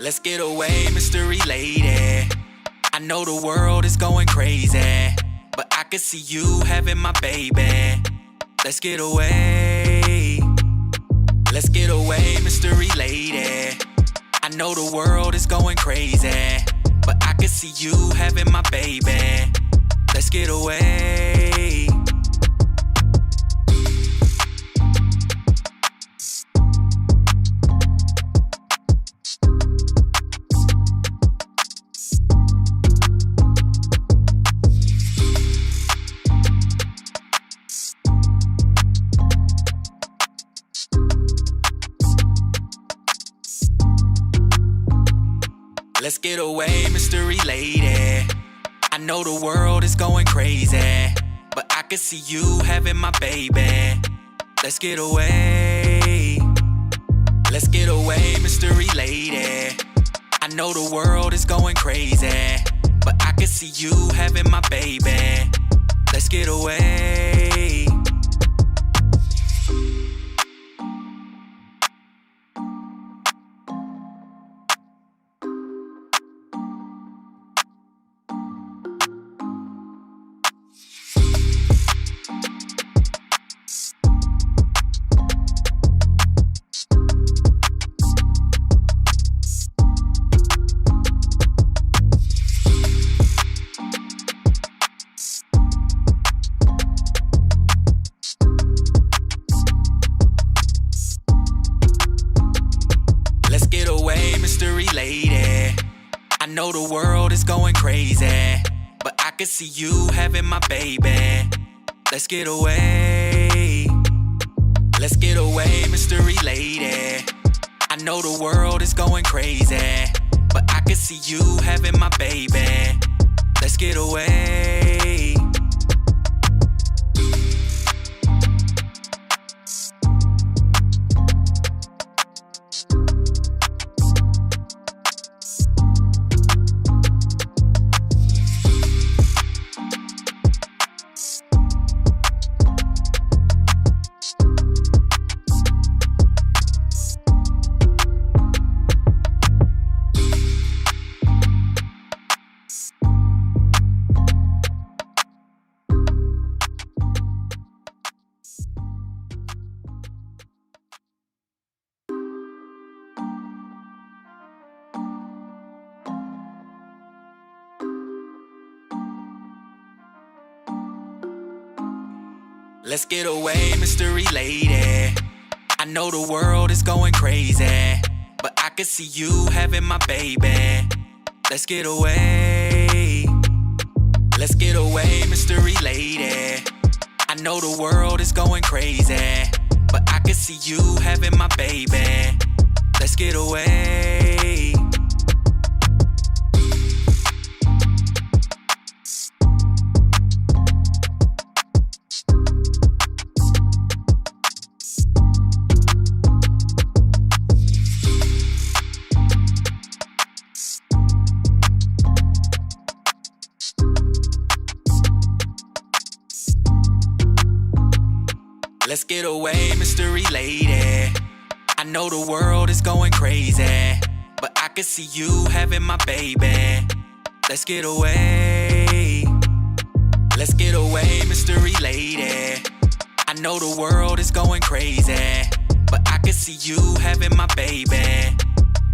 Let's get away, mystery lady. I know the world is going crazy, but I can see you having my baby. Let's get away. Let's get away, mystery lady. I know the world is going crazy, but I can see you having my baby. Let's get away. Let's get away, mystery lady. I know the world is going crazy, but I can see you having my baby. Let's get away. Let's get away, mystery lady. I know the world is going crazy, but I can see you having my baby. Let's get away. Mystery lady, I know the world is going crazy, but I can see you having my baby. Let's get away. Let's get away, mystery lady. I know the world is going crazy, but I can see you having my baby. Let's get away. Let's get away, mystery lady. I know the world is going crazy, but I can see you having my baby. Let's get away. Let's get away, mystery lady. I know the world is going crazy, but I can see you having my baby. Let's get away. Let's get away, mystery lady. I know the world is going crazy, but I can see you having my baby. Let's get away. Let's get away, mystery lady. I know the world is going crazy, but I can see you having my baby.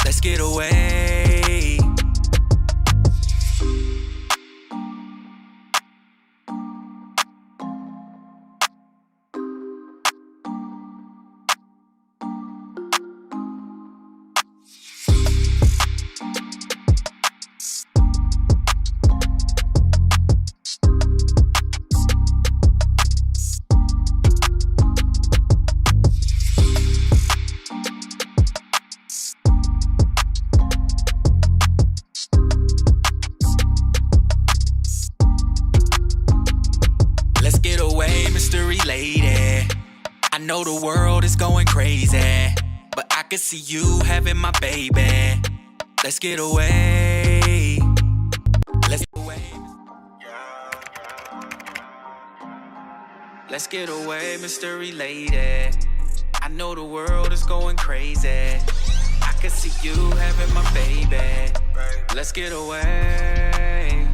Let's get away. Mystery lady, I know the world is going crazy, but I can see you having my baby. Let's get away. Let's get away. Let's get away, mystery lady. I know the world is going crazy. I could see you having my baby. Let's get away.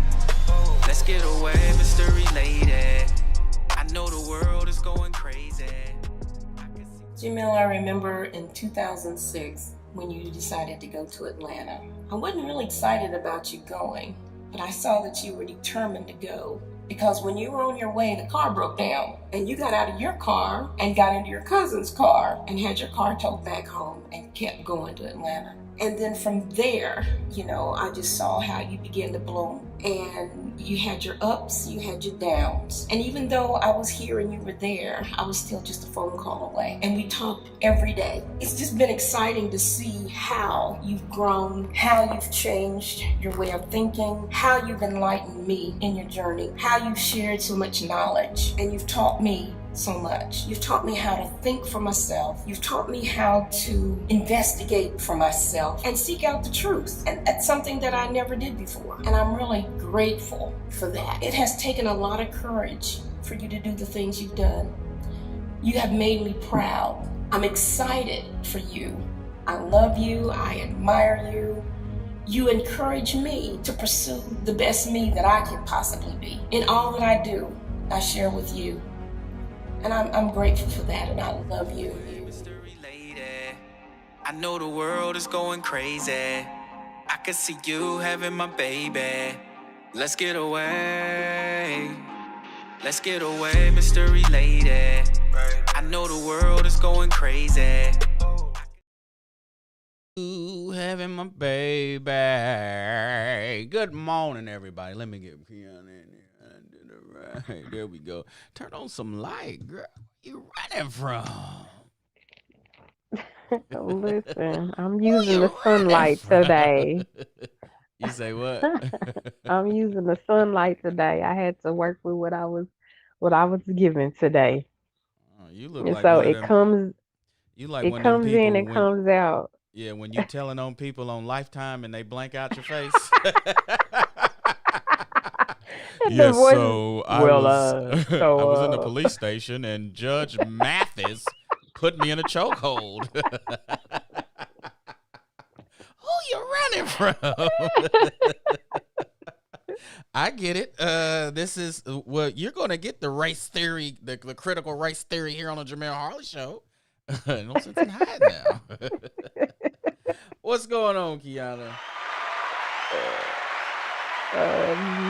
Let's get away, mystery lady. I know the world is going crazy. Jamil, I remember in 2006 when you decided to go to Atlanta. I wasn't really excited about you going, but I saw that you were determined to go. Because when you were on your way, the car broke down, and you got out of your car and got into your cousin's car and had your car towed back home and kept going to Atlanta. And then from there, I just saw how you began to bloom. And you had your ups, you had your downs. And even though I was here and you were there, I was still just a phone call away. And we talked every day. It's just been exciting to see how you've grown, how you've changed your way of thinking, how you've enlightened me in your journey, how you've shared so much knowledge, and you've taught me so much. You've taught me how to think for myself. You've taught me how to investigate for myself and seek out the truth. And that's something that I never did before. And I'm really grateful for that. It has taken a lot of courage for you to do the things you've done. You have made me proud. I'm excited for you. I love you. I admire you. You encourage me to pursue the best me that I can possibly be. In all that I do, I share with you. And I'm grateful for that, and I love you. Mystery lady, I know the world is going crazy. I could see you having my baby. Let's get away. Let's get away, mystery lady. I know the world is going crazy. You having my baby. Good morning, everybody. Let me get Keanu in here. Right, there we go. Turn on some light, girl. Where you running from? Listen, I'm Who using you the running sunlight from? today. You say what? I'm using the sunlight today. I had to work with what I was given today. You look And like so one of it them. comes You like it one of them comes in people and when comes out. yeah, when you telling on people on Lifetime and they blank out your face. And the Yes, voices, so I well, was I was in the so police station and Judge Mathis put me in a chokehold. Who you running from? I get it. This is well, you're gonna get the race theory, the critical race theory here on the Jamel Harley show. No sense in hiding now. What's going on, Kiana?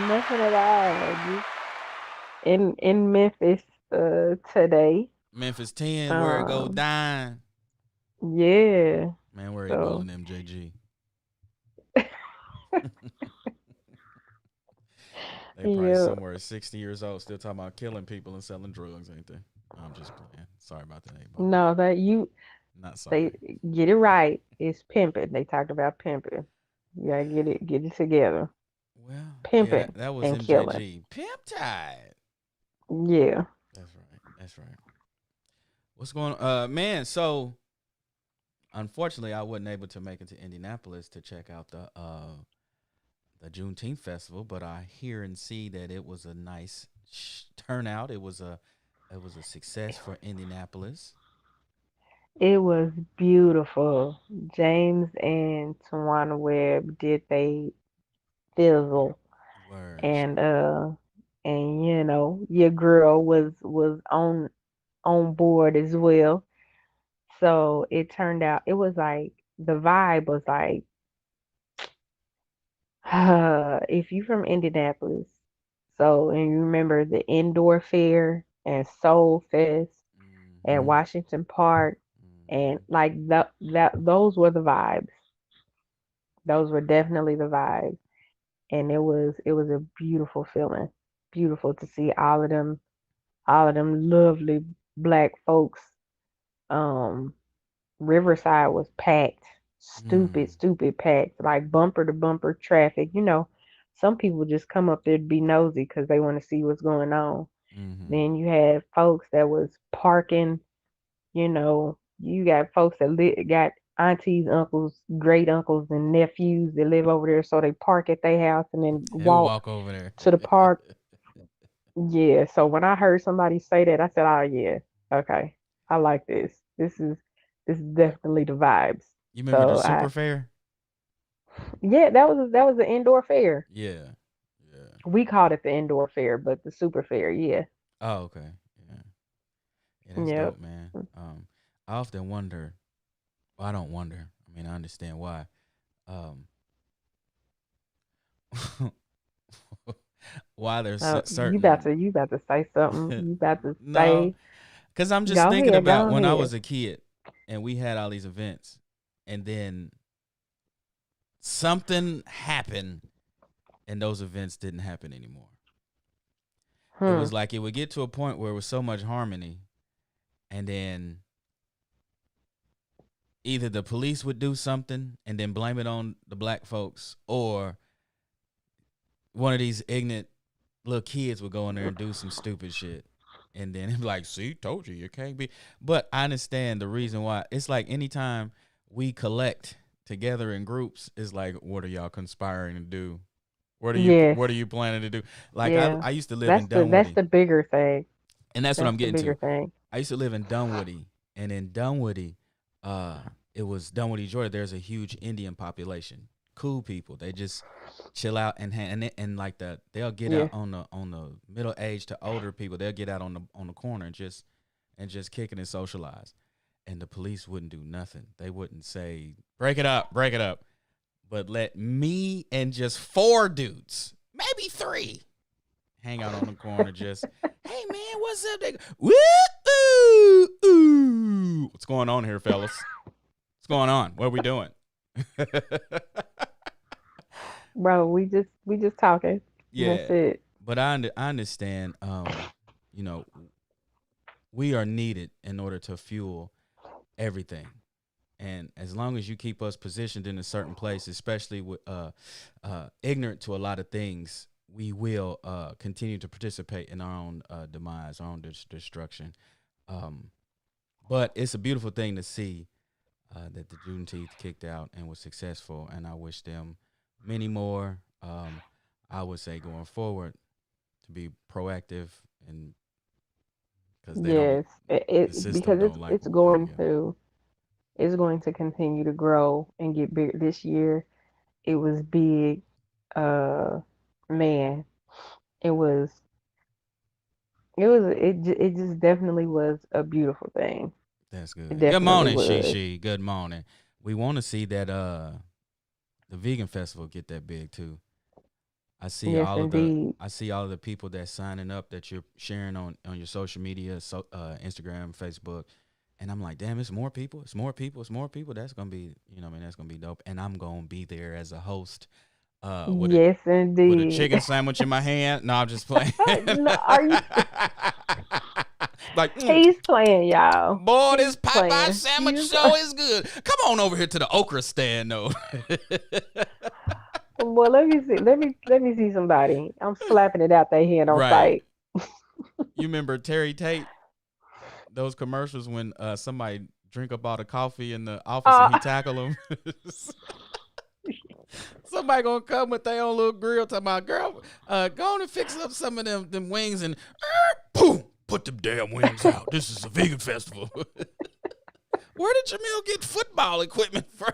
nothing at all. Just in Memphis today. Memphis 10, where it go Um, dying. yeah. Man, where he So bullying MJG? They probably yeah. somewhere 60 years old, still talking about killing people and selling drugs, ain't they? I'm just playing. Sorry about that, A-Ball. No, that you Not sorry. they get it right. It's pimping. They talked about pimping. You gotta get it together. Well, yeah, Pimping that was and killing. MJG. Pimp Tide. Yeah. That's right. That's right. What's going on? Man, so unfortunately I wasn't able to make it to Indianapolis to check out the Juneteenth festival, but I hear and see that it was a nice turnout. It was a success for Indianapolis. It was beautiful. James and Tawana Webb did they fizzle, Word. and your girl was on board as well. So it turned out it was like the vibe was like if you from Indianapolis, so and you remember the indoor fair and Soul Fest at Mm-hmm. Washington Park, and Mm-hmm. like that those were the vibes. Those were definitely the vibes, and it was a beautiful feeling, beautiful to see all of them lovely black folks. Um, Riverside was packed, Mm-hmm. stupid packed, like bumper to bumper traffic. Some people just come up there to be nosy because they want to see what's going on. Mm-hmm. Then you had folks that was parking. You got folks that got aunties, uncles, great uncles, and nephews that live over there, so they park at their house and then He'll walk walk over there. to the park. Yeah. So when I heard somebody say that, I said, "Oh yeah, okay, I like this. This is definitely the vibes." You remember the So super fair? yeah, that was the indoor fair. Yeah. Yeah. We called it the indoor fair, but the super fair, yeah. Oh, okay. Yeah. Yeah, that's Yep. dope, man. I often wonder. Well, I don't wonder. I mean, I understand why. Um, why there's certain. You about to say something. You about to No, say, because I'm just go thinking ahead, about go when I ahead. was a kid and we had all these events, and then something happened, and those events didn't happen anymore. It Hmm. was like it would get to a point where it was so much harmony, and then either the police would do something and then blame it on the black folks, or one of these ignorant little kids would go in there and do some stupid shit. And then it's like, see, told you, you can't be. But I understand the reason why. It's like anytime we collect together in groups, it's like, what are y'all conspiring to do? Yes. What are you planning to do? Like Yeah. I used to live in That's Dunwoody, the bigger thing. and that's what That's I'm the getting bigger to. thing. I used to live in Dunwoody, and in Dunwoody, it was Dunwoody, Georgia. There's a huge Indian population, cool people. They just chill out and like that. They'll get out Yeah. on the middle age to older people. They'll get out on the corner and just kick it and socialize. And the police wouldn't do nothing. They wouldn't say break it up, but let me and just four dudes, maybe three, hang out on the corner. Just, hey man, what's up? They go, woo ooh ooh. What's going on here, fellas? What's going on? What are we doing? Bro, we just talking. That's Yeah, it. but I understand. You know, we are needed in order to fuel everything. And as long as you keep us positioned in a certain place, especially with ignorant to a lot of things, we will continue to participate in our own demise, our own destruction. Um, but it's a beautiful thing to see that the Juneteenth kicked out and was successful, and I wish them many more. I would say going forward to be proactive, and because they don't, Yes. the system Because don't like it's what we're doing going here. to it's going to continue to grow and get bigger. This year it was big. Uh Man, it was it just definitely was a beautiful thing. That's It good. Good definitely morning, was. Shishi. Good morning. We want to see that the vegan festival get that big too. I see Yes, all of the indeed. I see all of the people that's signing up that you're sharing on your social media, Instagram, Facebook, and I'm like, damn, it's more people, it's more people, it's more people. That's gonna be, I mean, that's gonna be dope. And I'm gonna be there as a host, with a Yes, indeed. chicken sandwich in my hand. No, I'm just playing. No, are you? Like, He's playing, y'all. boy, this He's Popeye playing. sandwich show is good. Come on over here to the okra stand, though. Well, let me see. Let me see somebody. I'm slapping it out their hand on Right. sight. You remember Terry Tate? Those commercials when somebody drink up all the coffee in the office and Uh, he tackle them. Somebody gonna come with their own little grill talking about, girl, go on and fix up some of them wings and boom, put them damn wings out. This is a vegan festival. Where did Jamil get football equipment from?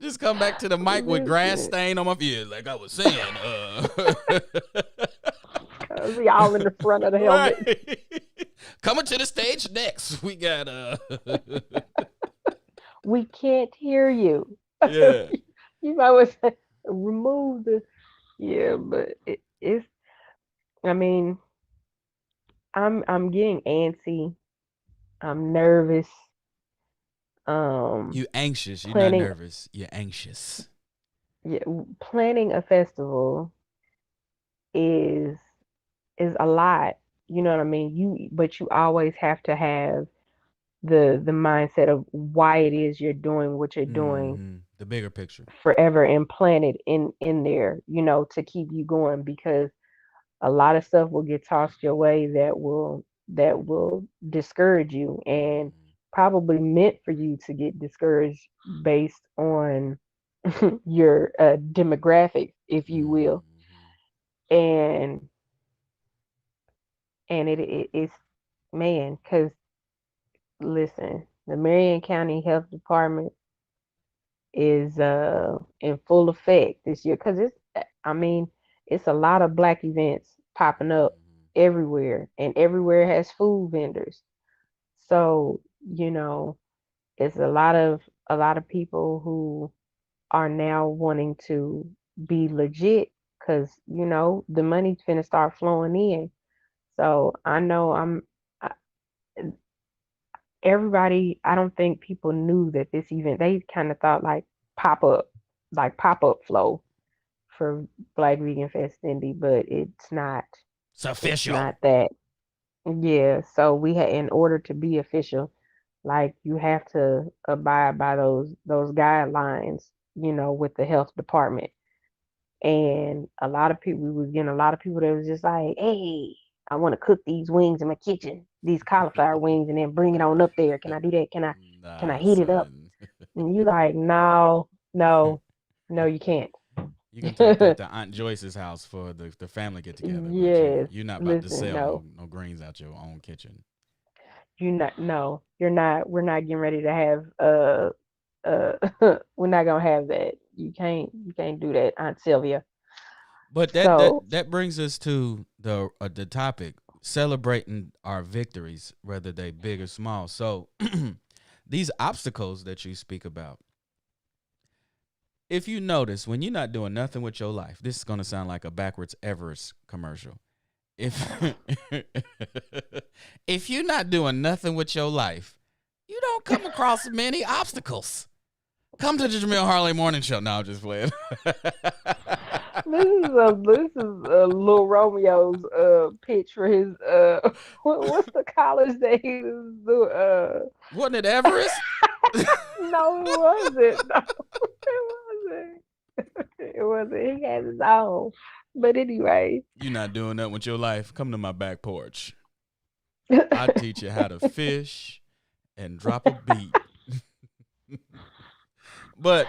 Just come back to the mic with grass listen, stain on my ear, like I was saying. we all in the front of the helmet. Right. Coming to the stage next, we got We can't hear you. yeah. You might want to remove the. Yeah, but it's. I mean, I'm getting antsy. I'm nervous. Um, You anxious? You're not planning. nervous. You're anxious. Yeah, planning a festival is a lot. You know what I mean? But you always have to have the mindset of why it is you're doing what you're doing The bigger picture. forever and plan it in there, to keep you going, because a lot of stuff will get tossed your way that will discourage you, and Mm-hmm. probably meant for you to get discouraged based on your demographic, if you will. Mm-hmm. And it's, man, because listen, the Marion County Health Department is in full effect this year because I mean, it's a lot of black events popping up Mhm. everywhere, and everywhere has food vendors. So, you know, it's a lot of people who are now wanting to be legit because, the money's finna start flowing in. So I know I, everybody, I don't think people knew that this event, they kind of thought pop up, pop up flow for Black Vegan Festindi, but It's it's official. not that. Yeah, so we had, in order to be official, you have to abide by those guidelines, with the health department. And a lot of people, we was getting a lot of people that was just like, hey, I want to cook these wings in my kitchen, these cauliflower wings, and then bring it on up there. Can I do that? Can I Nah, heat it up? son. And you like, no, no, no, you can't. You can take that to Aunt Joyce's house for the family get together, but Yes, you're not about to listen, sell no, no greens out your own kitchen. you're not. No, you're not. We're not getting ready to have. We're not gonna have that. You can't do that, Aunt Sylvia. But that that So, that brings us to the topic, celebrating our victories, whether they big or small. So these obstacles that you speak about, if you notice, when you're not doing nothing with your life, this is gonna sound like a backwards Everest commercial. If if you're not doing nothing with your life, you don't come across many obstacles. Come to the Jamil Harley Morning Show. No, I'm just playing. this is a Lil Romeo's pitch for his what's the college that he was doing? Wasn't it Everest? No, it wasn't. No, it wasn't. It wasn't. He had his own. But anyway, You're not doing that with your life. Come to my back porch. I teach you how to fish and drop a beat. But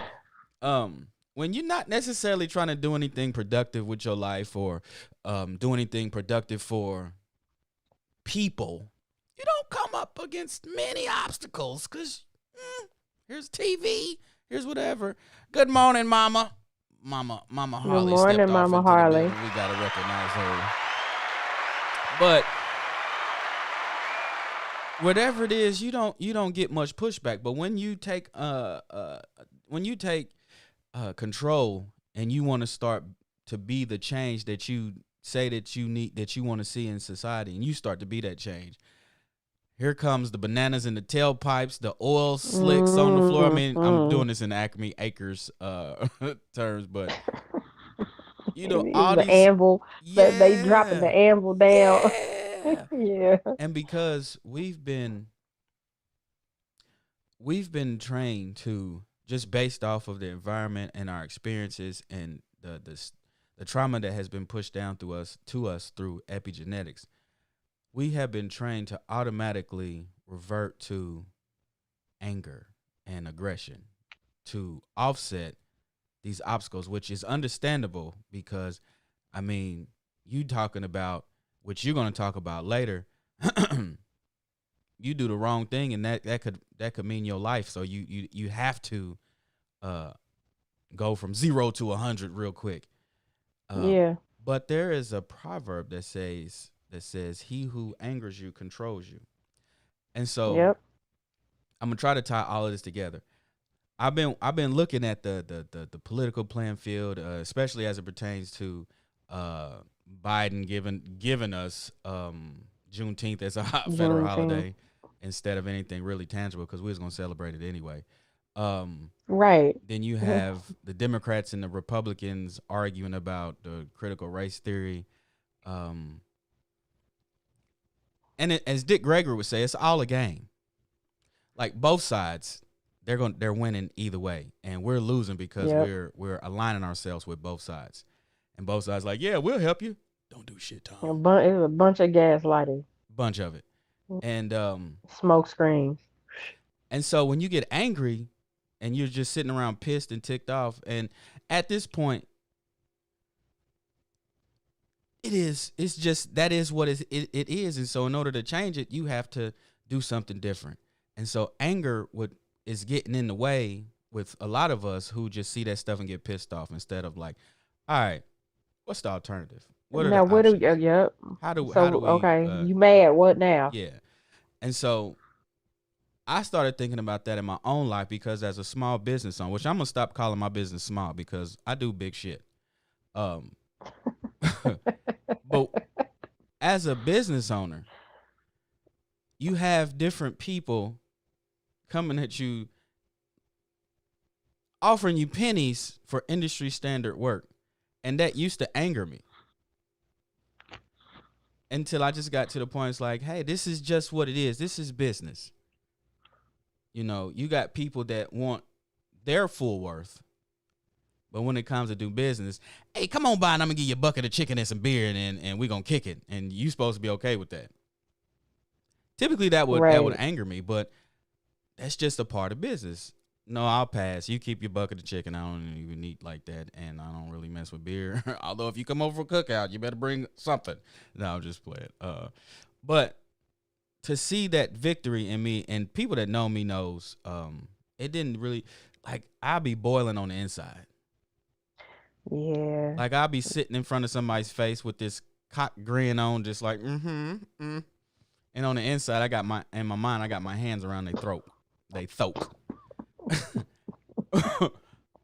when you're not necessarily trying to do anything productive with your life or do anything productive for people, you don't come up against many obstacles because here's TV, here's whatever. Good morning, Mama. Mama good Harley stepped morning, off Mama into the Harley. building. We got to recognize her. But whatever it is, you don't get much pushback. But when you take control and you want to start to be the change that you say that you need, that you want to see in society, and you start to be that change, here comes the bananas in the tailpipes, the oil slicks on the floor. I mean, I'm Mm-hmm. doing this in Acme Acres terms, but It all was the these, anvil. They dropping the yeah, anvil down. yeah. Yeah. And because we've been trained to, just based off of the environment and our experiences and the trauma that has been pushed down through us to us through epigenetics, we have been trained to automatically revert to anger and aggression to offset these obstacles, which is understandable because, I mean, you talking about, which you're going to talk about later, you do the wrong thing and that could mean your life. So you have to uh, go from 0 to 100 real quick. Yeah. But there is a proverb that says he who angers you controls you. And so Yep. I'm gonna try to tie all of this together. I've been looking at the political playing field, especially as it pertains to uh, Biden giving us Juneteenth as a federal Juneteenth. holiday instead of anything really tangible because we was gonna celebrate it anyway. Um, Right. then you have the Democrats and the Republicans arguing about the critical race theory. Um, and as Dick Gregory would say, it's all a game. Like both sides, they're winning either way, and we're losing because Yep. we're aligning ourselves with both sides, and both sides like, yeah, we'll help you. Don't do shit, Tom. It was a bunch of gaslighting, Bunch of it, smoke screens. and so when you get angry, and you're just sitting around pissed and ticked off, and at this point, it's just that is what it is, and so in order to change it, you have to do something different. And so anger would is getting in the way with a lot of us who just see that stuff and get pissed off instead of like, all right, what's the alternative? What are Now, the what do options? yep. How do So, we okay, you mad? What now? yeah. And so I started thinking about that in my own life because as a small business owner, which I'm gonna stop calling my business small because I do big shit. Um but as a business owner, you have different people coming at you offering you pennies for industry standard work. And that used to anger me until I just got to the point it's like, hey, this is just what it is. This is business. You know, you got people that want their full worth. But when it comes to do business, hey, come on by and I'm gonna give you a bucket of chicken and some beer and we're gonna kick it. And you supposed to be okay with that. Typically that would Right. anger me, but that's just a part of business. No, I'll pass. You keep your bucket of chicken. I don't even eat like that, and I don't really mess with beer. Although if you come over for a cookout, you better bring something. No, I'm just playing. But to see that victory in me, and people that know me knows, it didn't really like. I'll be boiling on the inside. Yeah. Like I'll be sitting in front of somebody's face with this cock grin on, just like and on the inside, I got my in my mind, I got my hands around their throat, they throat.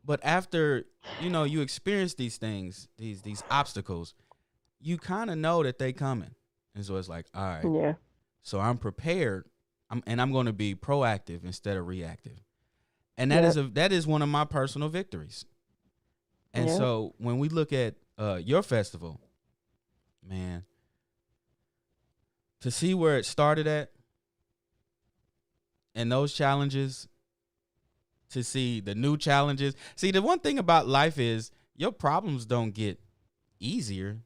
But after you experience these things, these obstacles, you kind of know that they coming, and so it's like, all right, Yeah. so I'm prepared, I'm going to be proactive instead of reactive, and Yep. that is one of my personal victories. And Yep. so when we look at your festival, man, to see where it started at and those challenges, to see the new challenges. See, the one thing about life is your problems don't get easier.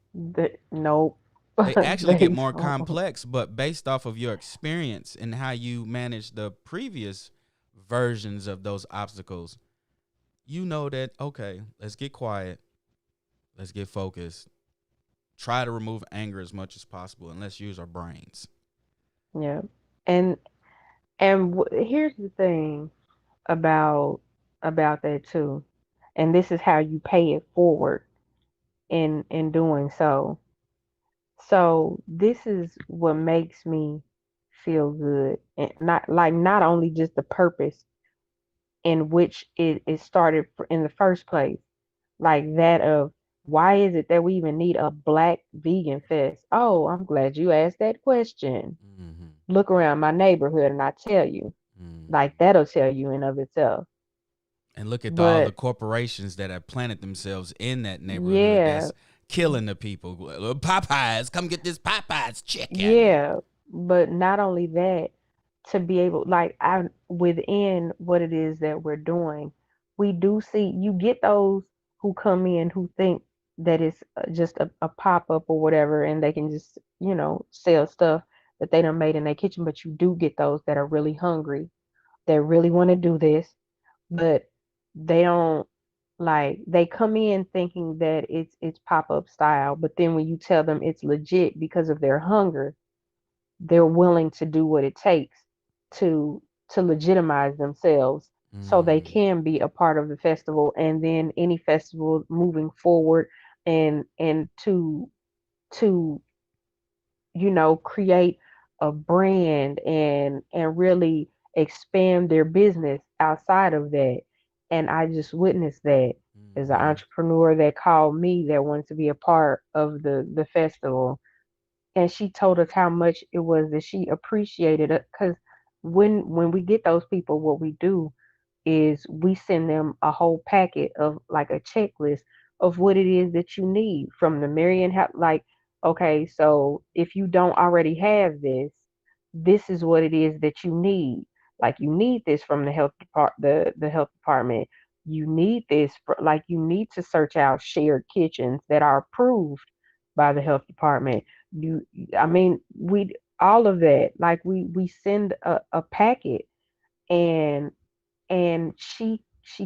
Nope. They actually get They more don't. complex, but based off of your experience and how you managed the previous versions of those obstacles, you know that, okay, let's get quiet, let's get focused, try to remove anger as much as possible, and let's use our brains. Yeah. And here's the thing about that too. And this is how you pay it forward in doing so. So this is what makes me feel good, and not only just the purpose in which it started in the first place, like that of why is it that we even need a black vegan fest? Oh, I'm glad you asked that question. Mm-hmm. Look around my neighborhood and I tell you, like Mm-hmm. that'll tell you in of itself. And look at all the But corporations that have planted themselves in that neighborhood yeah, that's killing the people. Popeyes, come get this Popeyes chicken. yeah, but not only that, to be able, like, I within what it is that we're doing, we do see you get those who come in who think that it's just a pop up or whatever, and they can just sell stuff that they done made in their kitchen. But you do get those that are really hungry, that really want to do this, but they don't, like, they come in thinking that it's pop up style, but then when you tell them it's legit because of their hunger, they're willing to do what it takes to legitimize themselves so they Mm, can be a part of the festival, and then any festival moving forward, and to create a brand and really expand their business outside of that. And I just witnessed that as an mm-hmm. entrepreneur that called me that wanted to be a part of the festival, and she told us how much it was that she appreciated it, because when we get those people, what we do is we send them a whole packet of, like, a checklist of what it is that you need from the Marion house. Like, okay, so if you don't already have this, this is what it is that you need. Like, you need this from the the health department. You need this for, like, you need to search out shared kitchens that are approved by the health department. You, I mean, we all of that. Like, we send a packet, and she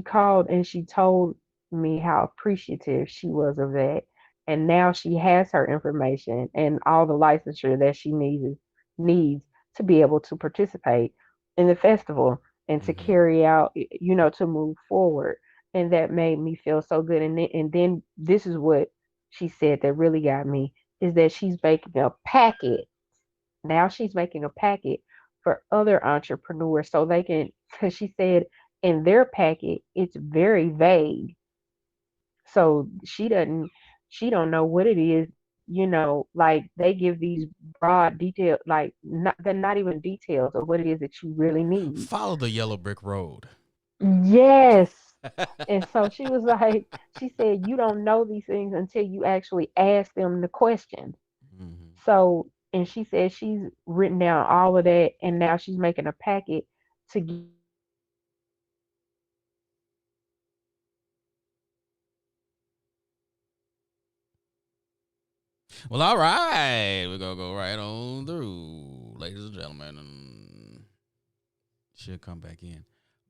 called and she told me how appreciative she was of that. And now she has her information and all the licensure that she needs to be able to participate. in the festival and to Mm-hmm. carry out, to move forward. And that made me feel so good. And then this is what she said that really got me is that she's making a packet. Now she's making a packet for other entrepreneurs so they can, because she said in their packet, it's very vague. So she don't know what it is, like they give these broad detail, like they're not even details of what it is that you really need. Follow the yellow brick road. Yes. And so she was like, she said, you don't know these things until you actually ask them the questions. Mm-hmm. So, and she said she's written down all of that and now she's making a packet to give to entrepreneurs so they can carry out their businesses Well, all right. We're going to go right on through, ladies and gentlemen. And she'll come back in.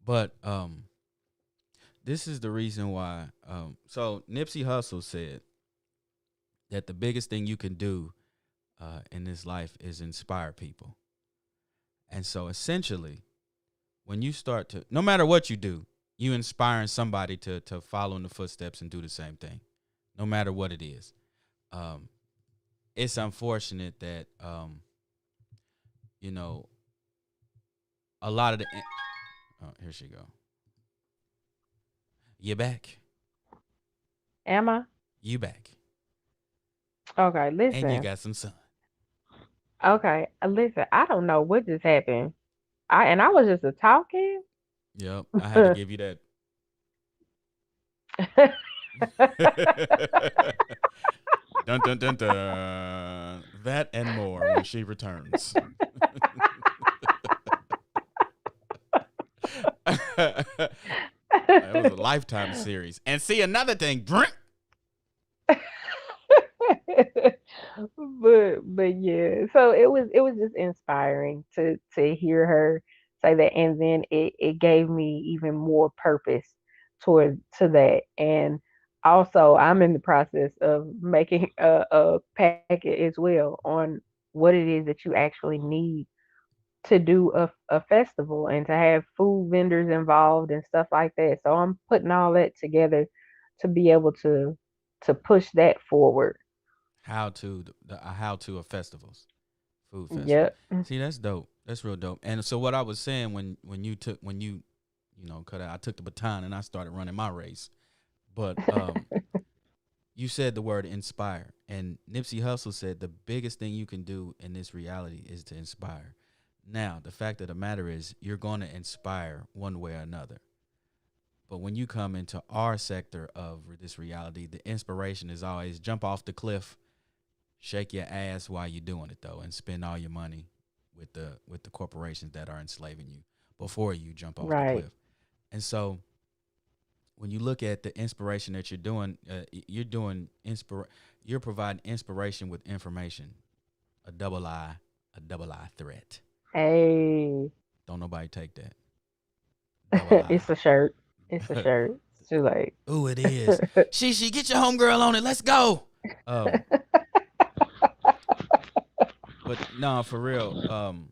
But this is the reason why. So Nipsey Hussle said that the biggest thing you can do in this life is inspire people. And so essentially, when you start to, no matter what you do, you inspiring somebody to follow in the footsteps and do the same thing, no matter what it is. It's unfortunate that, you know, a lot of the, oh, here she go. You back. Am I? You back. Okay, And you listen. got some sun. Okay, listen. I don't know what just happened. I was just a talking. Yep. I had to give you that. Dun dun dun dun. That and more when she returns. It was a Lifetime series. And see another thing. but yeah, so it was just inspiring to hear her say that, and then it gave me even more purpose toward to that. And also I'm in the process of making a packet as well on what it is that you actually need to do a festival and to have food vendors involved and stuff like that. So I'm putting all that together to be able to push that forward. How to the how to of festivals, food festival. Yep. See, that's dope. That's real dope. And so what I was saying when you took when you know cut out, I took the baton and I started running my race. But you said the word inspire, and Nipsey Hussle said the biggest thing you can do in this reality is to inspire. Now, the fact of the matter is, you're going to inspire one way or another. But when you come into our sector of this reality, the inspiration is always jump off the cliff, shake your ass while you're doing it though, and spend all your money with the corporations that are enslaving you before you jump off the Right. cliff. And so when you look at the inspiration that you're providing inspiration with information, a double eye threat. Hey, Don't nobody take that. Double it's a shirt. It's a shirt. It's too late. Ooh, it is. She get your homegirl on it. Let's go. Um, but no, for real.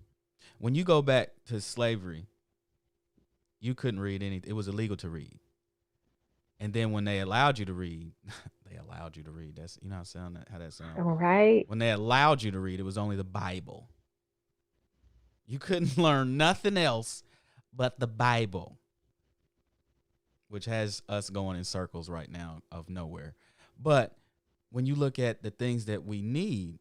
When you go back to slavery, you couldn't read anything. It was illegal to read. And then when they allowed you to read, they allowed you to read. That's how that sounds. All right. When they allowed you to read, it was only the Bible. You couldn't learn nothing else but the Bible, which has us going in circles right now of nowhere. But when you look at the things that we need,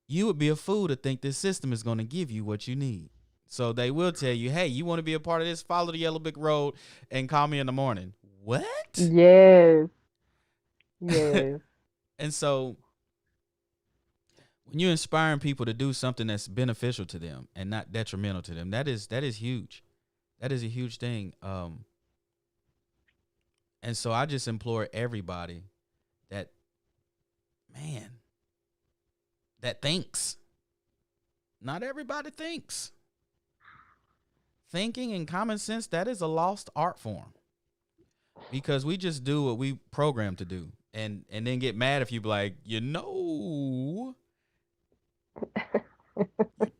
you would be a fool to think this system is going to give you what you need. So they will tell you, hey, you want to be a part of this? Follow the yellow brick road and call me in the morning. What? Yes. Yes. And so when you're inspiring people to do something that's beneficial to them and not detrimental to them, that is huge. That is a huge thing. And so I just implore everybody that, man, that thinks. Not everybody thinks. Thinking and common sense, that is a lost art form. Because we just do what we programmed to do. And then get mad if you be like, you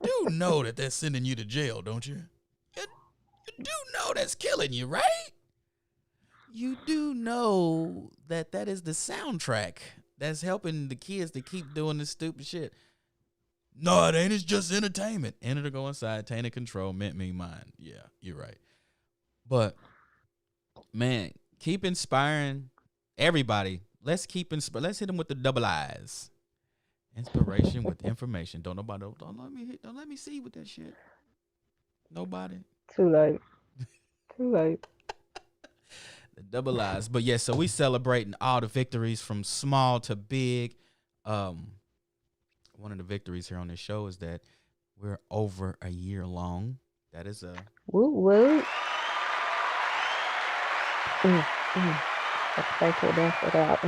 do do know that they're sending you to jail, don't you? You do know that's killing you, right? You do know that that is the soundtrack that's helping the kids to keep doing this stupid shit. No, it ain't. It's just entertainment. Enter to go inside, taint and control, meant me mine. Yeah, you're right. But man, keep inspiring everybody. Let's let's hit them with the double eyes. Inspiration with information. Don't let me see with that shit. Nobody. Too late. Too late. The double eyes. But yeah, so we celebrating all the victories from small to big. One of the victories here on this show is that we're over a year long. That is a Woo woo. Thank you then for that.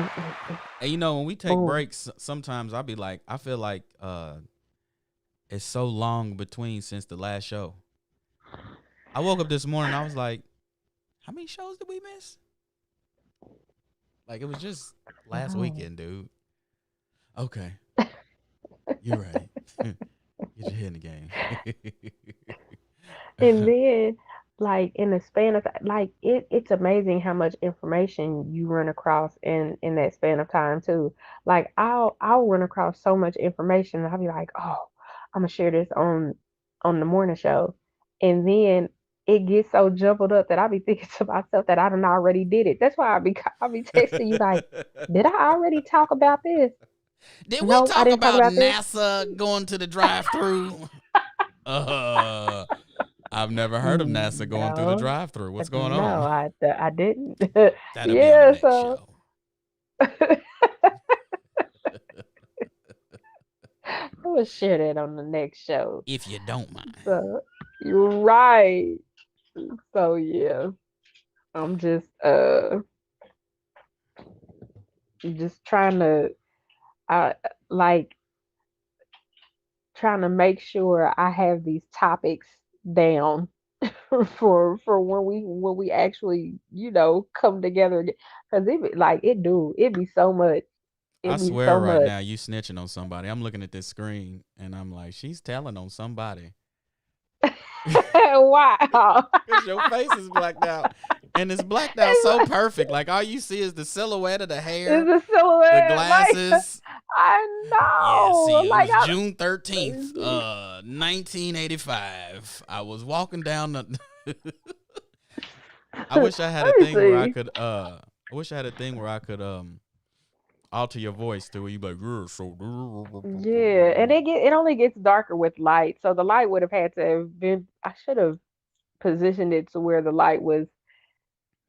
and you know when we take Boom. breaks, sometimes I feel like it's so long between since the last show. I woke up this morning, I was like, how many shows did we miss? Like it was just last Wow. weekend, dude. Okay. You're right. Get your head in the game. And then, like in the span of like it's amazing how much information you run across in that span of time too. Like I'll run across so much information and I'll be like, oh, I'm gonna share this on the morning show, and then it gets so jumbled up that I'll be thinking to myself that I done already did it. That's why I'll be texting you like, did I already talk about this? Did we No, I talk didn't talk about about this. NASA going to the drive-through? I've never heard of NASA going through the No, drive-through. What's going no, on? I didn't. That'll be on the Yeah, next so show. we'll share that on the next show. If you don't mind. So you're right. So yeah, I'm just trying to I like trying to make sure I have these topics down for when we actually come together because it be so much. I It be swear so right much. now you snitching on somebody. I'm looking at this screen and I'm like, she's telling on somebody. Wow. Because your face is blacked out. And it's blacked out It's so like perfect. Like all you see is the silhouette of the hair, it's a the silhouette. Like glasses. I Yeah, see, know. it Like was June 13th, 1985. I was walking down the I wish I had a let me thing where see. I wish I had a thing where I could alter your voice to where you be like, yeah, so Yeah, and it only gets darker with light. So the light would have had to have been. I should have positioned it to where the light was,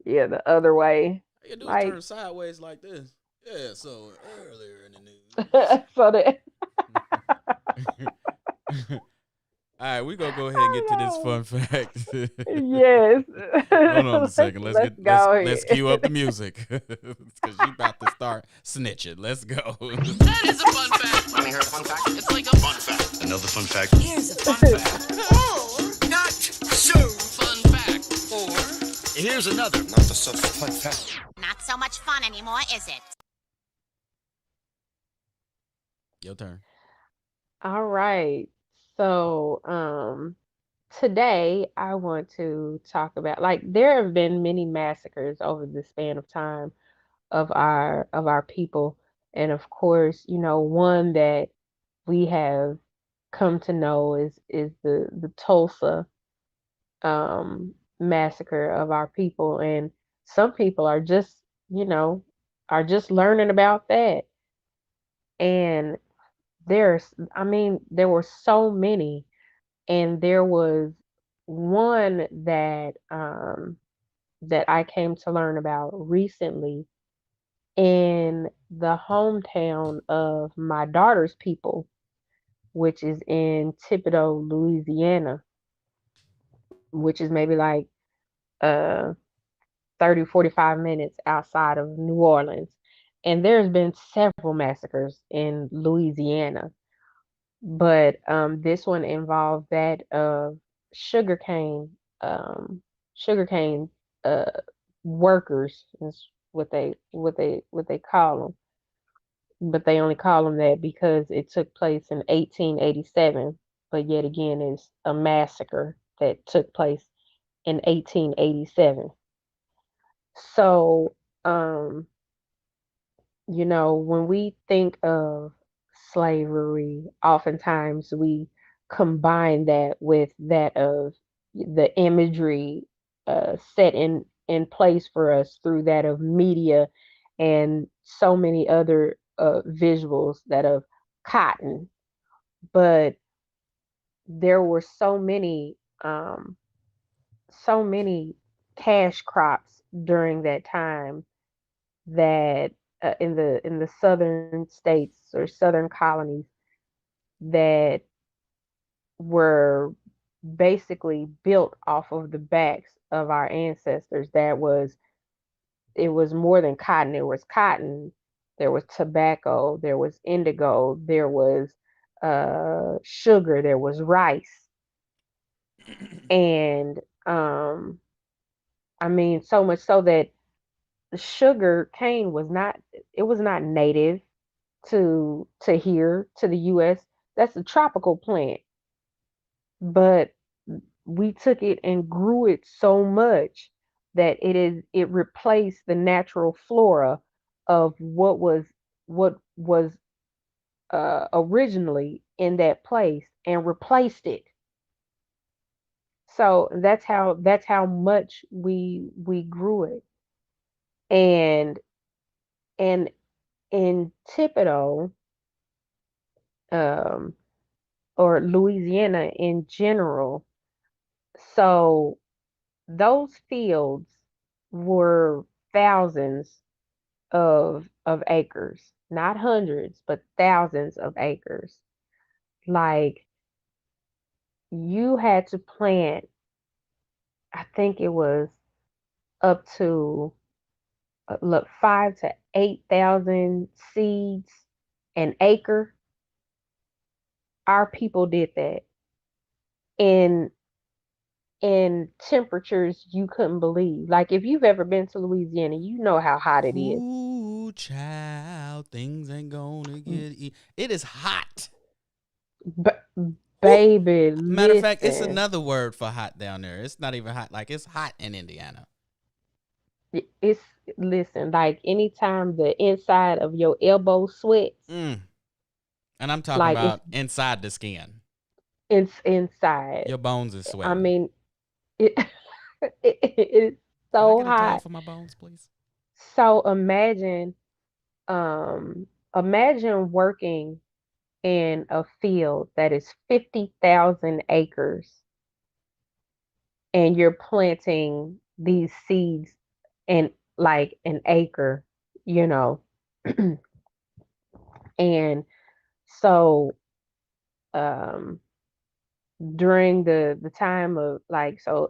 yeah, the other way. all you do is Like turn sideways like this. Yeah, so earlier in the so that news. All right, we gonna go ahead and I get to this know. fun fact. Yes. Hold on a second. Let's go Let's cue up ahead. the music because you about to start snitching. Let's go. That is a fun fact. Let me hear a fun fact. It's like a fun fact. Another fun fact. Here's a fun fact. Or not so fun fact. Or Here's another not so fun fact. Not so much fun anymore, is it? Your turn. All right. So, today I want to talk about like there have been many massacres over the span of time of our people, and of course, one that we have come to know is the Tulsa massacre of our people, and some people you know are just learning about that, and there were so many, and there was one that I came to learn about recently in the hometown of my daughter's people, which is in Thibodaux, Louisiana, which is maybe like uh 30, 45 minutes outside of New Orleans. And there's been several massacres in Louisiana, but this one involved that of sugarcane, um, sugarcane uh, workers is what they call them, but they only call them that because it took place in 1887. but yet again is a massacre that took place in 1887. So, when we think of slavery, oftentimes we combine that with that of the imagery set in place for us through that of media and so many other visuals that of cotton. But there were um, so many cash crops during that time that in the southern states or southern colonies that were basically built off of the backs of our ancestors. It was more than cotton. It was cotton, there was tobacco, there was indigo, there was sugar, there was rice, and I mean, so much so that the sugar cane was not native to here to the US. That's a tropical plant, but we took it and grew it so much that it replaced the natural flora of what was originally in that place and replaced it. So that's how much we grew it. And and in Thibodaux, um, or Louisiana in general. So those fields were thousands of acres, not hundreds, but thousands of acres. Like you had to plant, I think it was up to look 5 to 8,000 seeds an acre. Our people did that in in temperatures you couldn't believe. Like if you've ever been to Louisiana, you know how hot it is. Ooh, child, things ain't gonna get. It is hot. But Woo. baby, Matter of fact, it's listen, another word for hot down there. It's not even hot. Like it's hot in Indiana. it's listen, like anytime the inside of your elbow sweats, Mm. And I'm talking like about inside the skin. it's inside. Your bones is I sweating. mean, it it's Can I so get a towel hot. for my bones, please? So imagine working in a field that is 50,000 acres and you're planting these seeds in like an acre, you know. And so um during the time of like so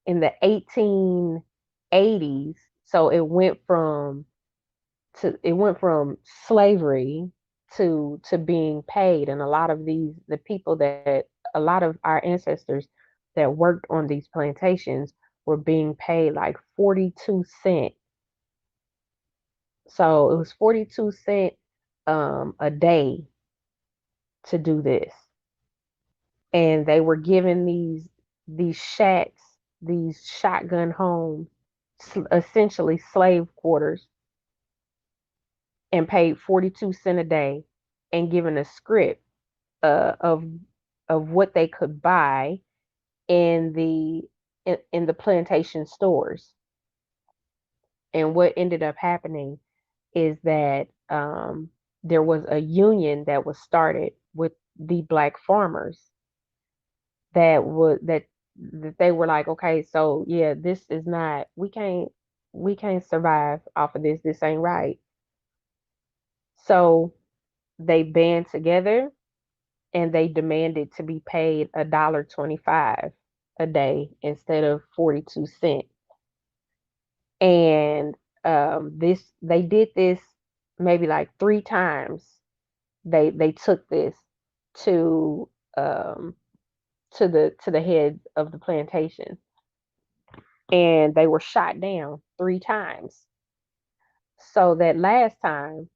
in the 1880s, so it went from slavery to being paid, and a lot of the people that a lot of our ancestors that worked on these plantations were being paid like 42 cent. So it was 42 cent a day to do this, and they were given these shacks, these shotgun homes, essentially slave quarters, and paid 42 cent a day, and given a script uh, of of what they could buy in the plantation stores. And what ended up happening is that there was a union that was started with the black farmers that they were like, okay, so yeah, this is not we can't survive off of this. This ain't right. So they band together and they demanded to be paid $1.25 a day instead of 42 cents. And this they did this maybe like 3 times. They took this to um, to the head of the plantation, and they were shot down 3 times. So that last time,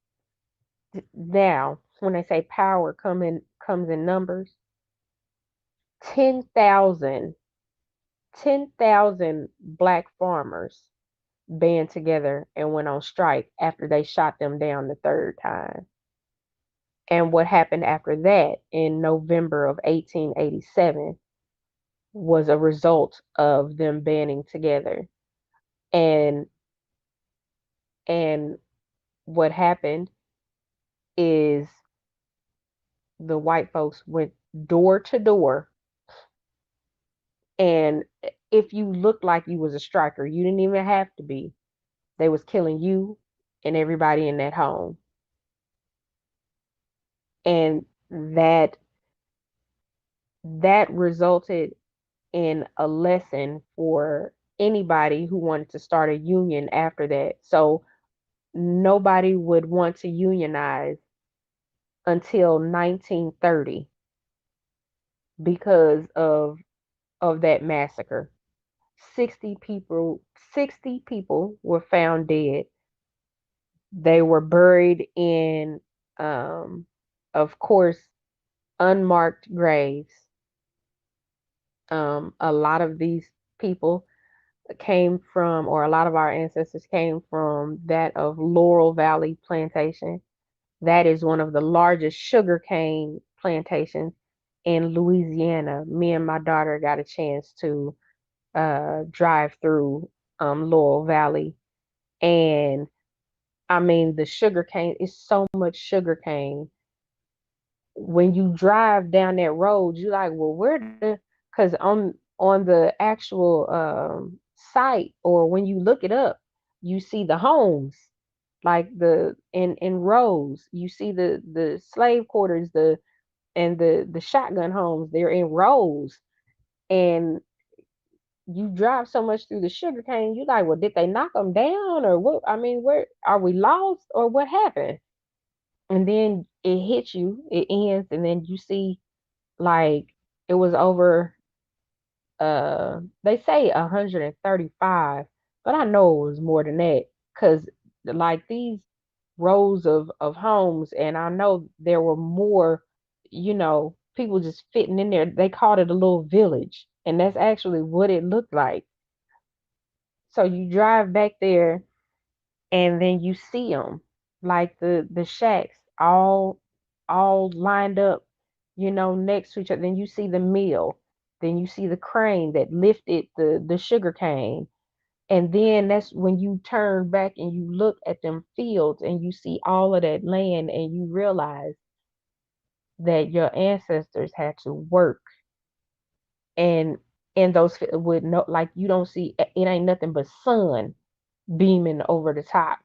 now when they say power comes in numbers, 10,000, 10,000 black farmers band together and went on strike after they shot them down the third time. And what happened after that in November of 1887 was a result of them banding together. And and what happened is the white folks went door to door, and if you looked like you was a striker, you didn't even have to be. They was killing you and everybody in that home. And that resulted in a lesson for anybody who wanted to start a union after that. So nobody would want to unionize until 1930 because of that massacre. 60 people were found dead. They were buried in um of course unmarked graves. A lot of these people came from, or a lot of our ancestors came from that of Laurel Valley Plantation. That is one of the largest sugarcane plantations in Louisiana. Me and my daughter got a chance to drive through Laurel Valley, and I mean the sugarcane is so much sugarcane. When you drive down that road, you like, well, where the? Because on the actual site, or when you look it up, you see the homes, like the in rows. You see the slave quarters, the shotgun homes. They're in rows, and you drive so much through the sugarcane, you like, well, did they knock them down or what? I mean, where are we lost or what happened? And then it hits you, it ends, and then you see like it was over they say 135, but I know it was more than that because like these rows of homes, and I know there were more, people just fitting in there. They called it a little village, and that's actually what it looked like. So you drive back there and then you see them, like the shacks all lined up, next to each other. Then you see the mill, then you see the crane that lifted the sugar cane, and then that's when you turn back and you look at them fields and you see all of that land, and you realize that your ancestors had to work, and in those with no, like, you don't see, it ain't nothing but sun beaming over the top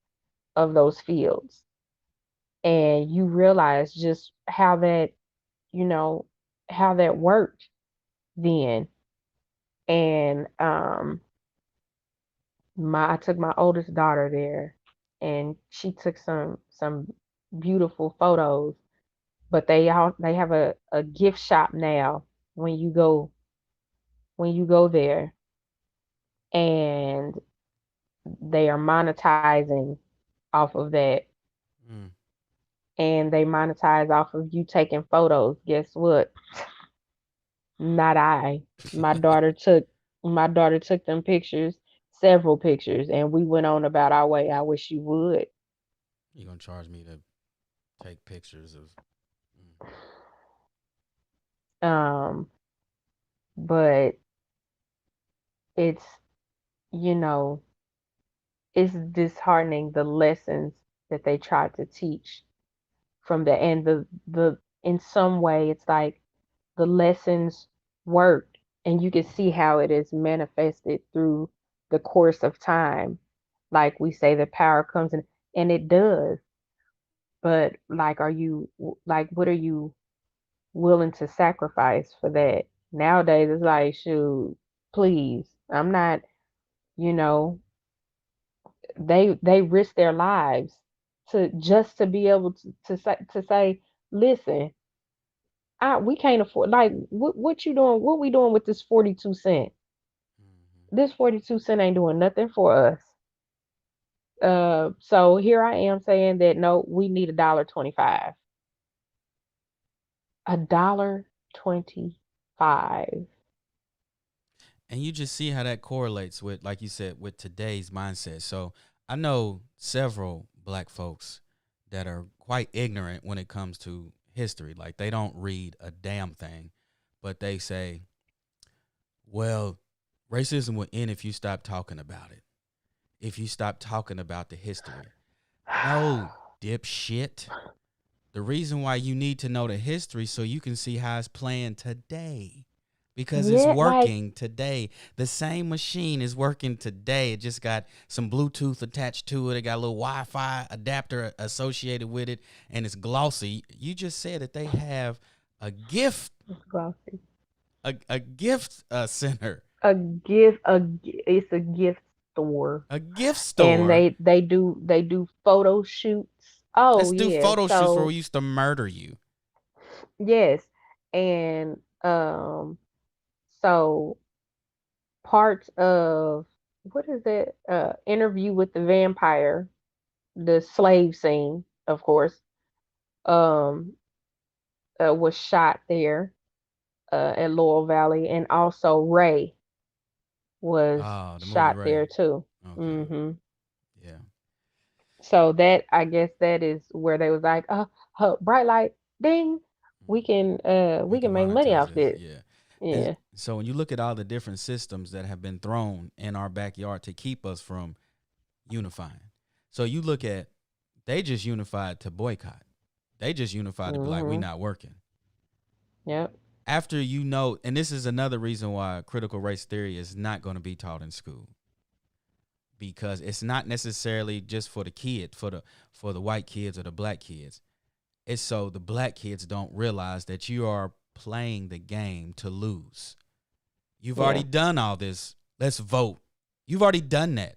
of those fields, and you realize just you know how that worked then. And I took my oldest daughter there, and she took some beautiful photos. But they have a gift shop now when you go there, and they are monetizing off of that, Mm. and they monetize off of you taking photos. Guess what? Not I. My daughter took my daughter took them pictures, several pictures, and we went on about our way. I wish you would. You gonna charge me to take pictures of? Mm. Um, but it's you know, it's disheartening the lessons that they tried to teach from the end. The In some way it's like the lessons worked, and you can see how it is manifested through the course of time. Like we say, the power comes in, and it does. But like, like, what are you willing to sacrifice for that? Nowadays, it's like, shoot, please, I'm not. You know, they risk their lives to just to be able to say, listen, we can't afford. Like, what you doing? What we doing with this 42 cent? Mhm. This 42 cent ain't doing nothing for us. So here I am saying that no, we need $1.25. $1.25. 5. And you just see how that correlates with, like you said, with today's mindset. So I know several black folks that are quite ignorant when it comes to history. Like they don't read a damn thing, but they say, well, racism will end if you stop talking about it. If you stop talking about the history. No, dipshit. The reason why you need to know the history so you can see how it's playing today. Because it's Yeah, like working today. The same machine is working today. It just got some Bluetooth attached to it. It got a little Wi-Fi adapter associated with it, and it's glossy. You just said that they have a gift, it's glossy. a gift center, It's a gift store, a gift and store. they do photo shoots. Oh Let's do yeah, photo shoots where so we used to murder you. yes, and so parts of what is it? Interview with the Vampire, the slave scene, of course, um, was shot there at Laurel Valley, and also Ray was Oh, the movie shot Ray. there too. Okay. hmm Yeah. So that I guess that is where they was like, bright light, ding, We we can can make money monetize off this. this. Yeah. And Yeah. so when you look at all the different systems that have been thrown in our backyard to keep us from unifying. So you look at, they just unified to boycott. They just unified to be like, we hmm not working. Yep. After you know, and this is another reason why critical race theory is not going to be taught in school. Because it's not necessarily just for the kid, for the white kids or the black kids. It's so the black kids don't realize that you are playing the game to lose. You've Yeah. already done all this. Let's vote. You've already done that.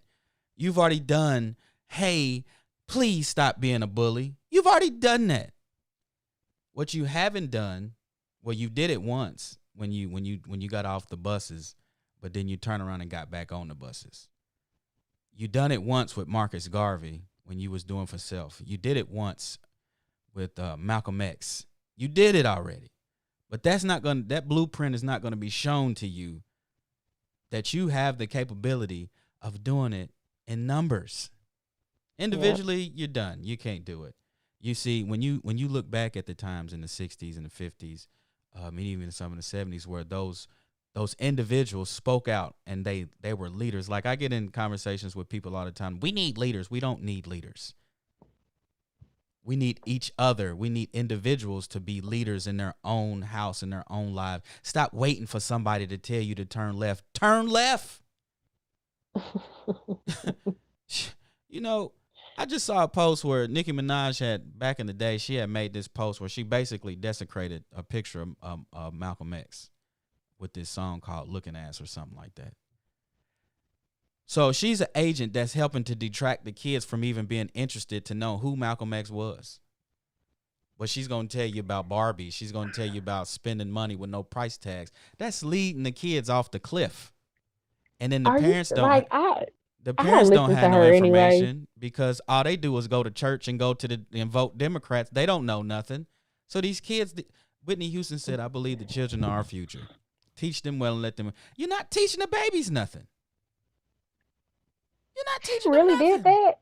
You've already done, hey, please stop being a bully. You've already done that. What you haven't done, well, you did it once when you got off the buses, but then you turn around and got back on the buses. You done it once with Marcus Garvey when you was doing for self. You did it once with Malcolm X. You did it already. But that blueprint is not going to be shown to you that you have the capability of doing it in numbers. Yep. Individually, you're done. You can't do it. You see, when you look back at the times in the 60s and the 50s, and even some in the 70s, where those individuals spoke out and they were leaders. Like I get in conversations with people all the time. We need leaders. We don't need leaders. We need each other. We need individuals to be leaders in their own house, in their own life. Stop waiting for somebody to tell you to turn left. Turn left. You know, I just saw a post where Nicki Minaj had, back in the day, she had made this post where she basically desecrated a picture of Malcolm X with this song called Looking Ass or something like that. So she's an agent that's helping to detract the kids from even being interested to know who Malcolm X was. But she's going to tell you about Barbie. She's going to tell you about spending money with no price tags. That's leading the kids off the cliff. And then the Are you parents don't like I? the I don't parents don't listen to have no her anyway. information because all they do is go to church and and vote Democrats. They don't know nothing. So these kids, Whitney Houston said, I believe the children are our future. Teach them well and let them. You're not teaching the babies nothing. You're not She teaching them really did nothing. that.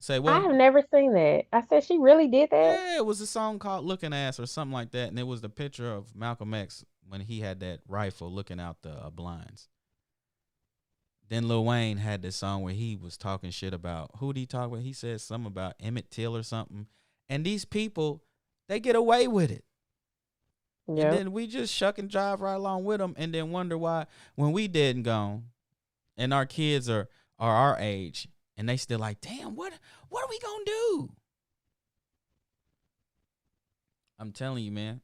Say I what? have never seen that. I said she really did that. Yeah, it was a song called Looking Ass or something like that. And it was the picture of Malcolm X when he had that rifle looking out the blinds. Then Lil Wayne had this song where he was talking shit about, who did he talk about? He said something about Emmett Till or something. And these people, they get away with it. And Yep. then we just shuck and jive right along with them and then wonder why when we dead and gone and our kids are our age and they still like, damn, what are we going to do? I'm telling you, man.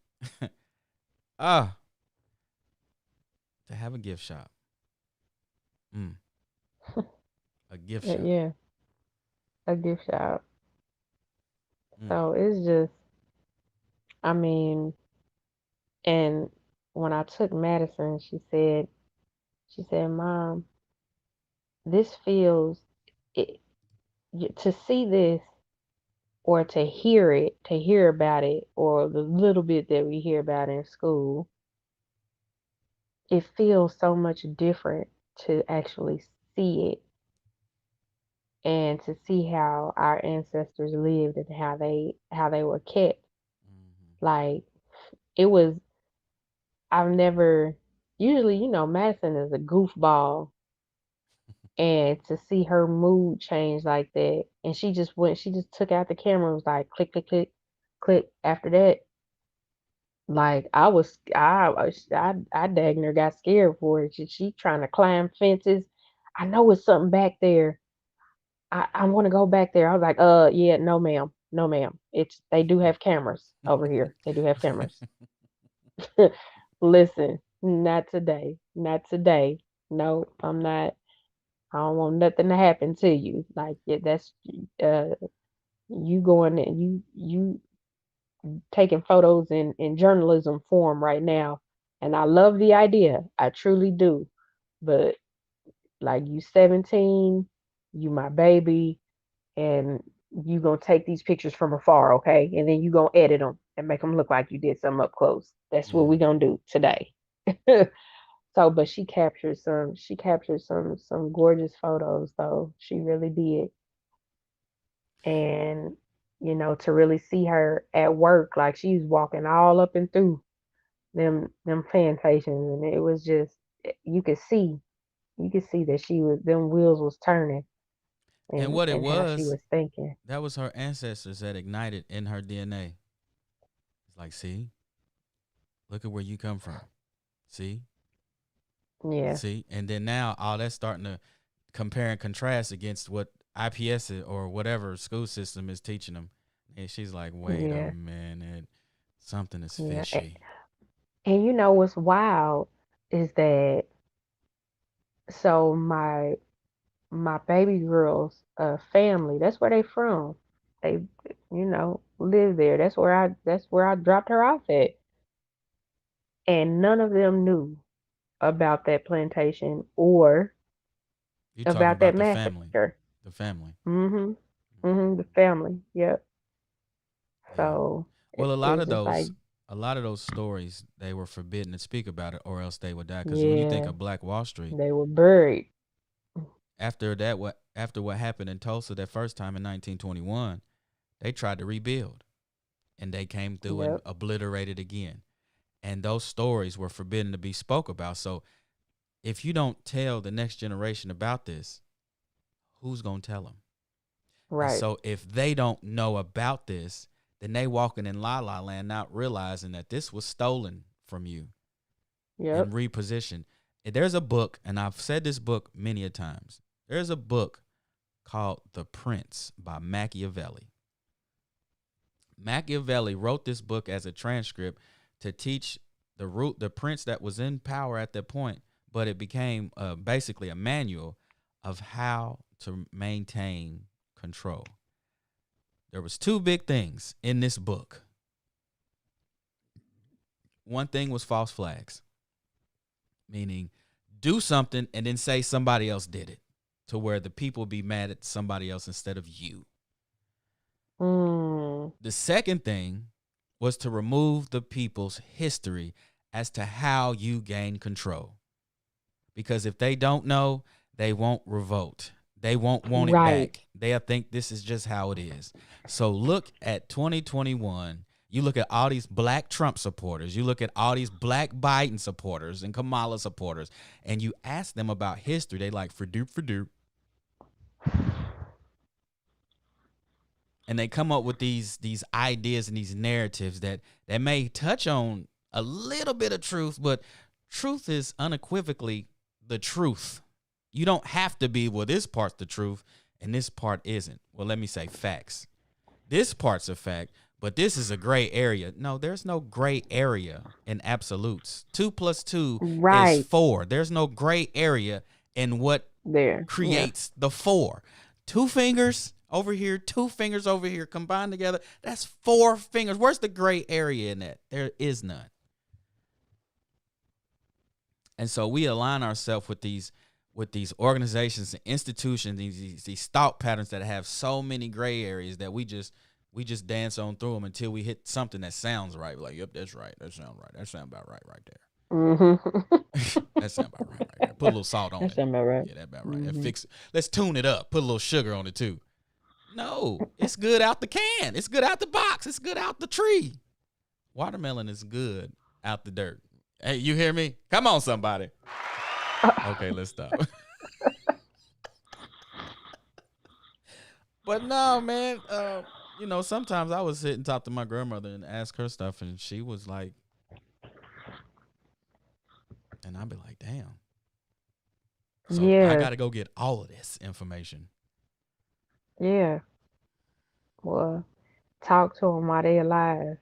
To have a gift shop. A gift shop. Yeah, a gift shop. Mm. So it's just, I mean, and when I took medicine, she said, Mom, this feels it, to see this or to hear about it, or the little bit that we hear about in school, it feels so much different to actually see it and to see how our ancestors lived and how they were kept. Hmm. Like it was I've never usually, Madison is a goofball, and to see her mood change like that, and she just took out the camera and was like click click click click. After that, like I dang near got scared for it. She trying to climb fences. I know it's something back there. I want to go back there. I was like, yeah, no ma'am, no ma'am. They do have cameras over here. They do have cameras. Listen, not today, not today. No, I'm not. I don't want nothing to happen to you. Like, yeah, that's uh you going and you taking photos in journalism form right now. And I love the idea. I truly do. But like you 17, you my baby, and you gonna take these pictures from afar, okay? And then you gonna edit them and make them look like you did something up close. That's what we Yeah. gonna do today. So, but she captured some gorgeous photos though. She really did. And to really see her at work, like she's walking all up and through them plantations, and it was just you could see that she was them wheels was turning, And and what it and how she was, was thinking. that was her ancestors that ignited in her DNA. It's like, see, look at where you come from. See, Yeah, see, and then now all that's starting to compare and contrast against what IPS or whatever school system is teaching them. And she's like, wait a yeah, minute, something is yeah. fishy. And what's wild is that so my baby girl's family, that's where they from. They live there. That's where I dropped her off at. And none of them knew about that plantation or You talking about that about the family, massacre. the family. Mhm. Mhm. The family. Yep. Yeah. So Well, it's just like, a lot of those stories, they were forbidden to speak about it, or else they would die. Because when you think yeah, of Black Wall Street, they were buried. after what happened in Tulsa that first time in 1921, they tried to rebuild, and they came through and Yep. obliterated again. And those stories were forbidden to be spoke about. So if you don't tell the next generation about this, who's gonna tell them? And Right. so if they don't know about this, then they walking in la la land, not realizing that this was stolen from you and Yep. repositioned. There's a book, and I've said this book many a times. There's a book called The Prince by Machiavelli. Machiavelli wrote this book as a transcript to teach the prince that was in power at that point, but it became basically a manual of how to maintain control. There was two big things in this book. One thing was false flags, meaning do something and then say somebody else did it, to where the people be mad at somebody else instead of you. Mm. The second thing was to remove the people's history as to how you gain control. Because if they don't know, they won't revolt. They won't want it Right. back. They'll think this is just how it is. So look at 2021. You look at all these black Trump supporters. You look at all these black Biden supporters and Kamala supporters, and you ask them about history. They like for dupe. And they come up with these ideas and these narratives that may touch on a little bit of truth, but truth is unequivocally the truth. You don't have to be, well, this part's the truth and this part isn't. Well, let me say facts. This part's a fact, but this is a gray area. No, there's no gray area in absolutes. 2 plus 2 is Right 4. There's no gray area in what there. Yeah. creates the 4. 2 fingers over here, 2 fingers over here combined together. That's 4 fingers. Where's the gray area in that? There is none. And so we align ourselves with these organizations and institutions, these thought patterns that have so many gray areas that we just dance on through them until we hit something that sounds right. We're like, yep, that's right. That sounds right. That sounds about right there. That sound about right there. Put a little salt on That it. sound about right. Yeah, that about right. And fix it. Let's tune it up. Put a little sugar on it too. No, it's good out the can. It's good out the box. It's good out the tree. Watermelon is good out the dirt. Hey, you hear me? Come on, somebody. Okay, let's stop. But no, man. Sometimes I would sit and talk to my grandmother and ask her stuff, and she was like, and I'd be like, damn. So I Yeah, got to go get all of this information. yeah. Well, talk to them while they alive.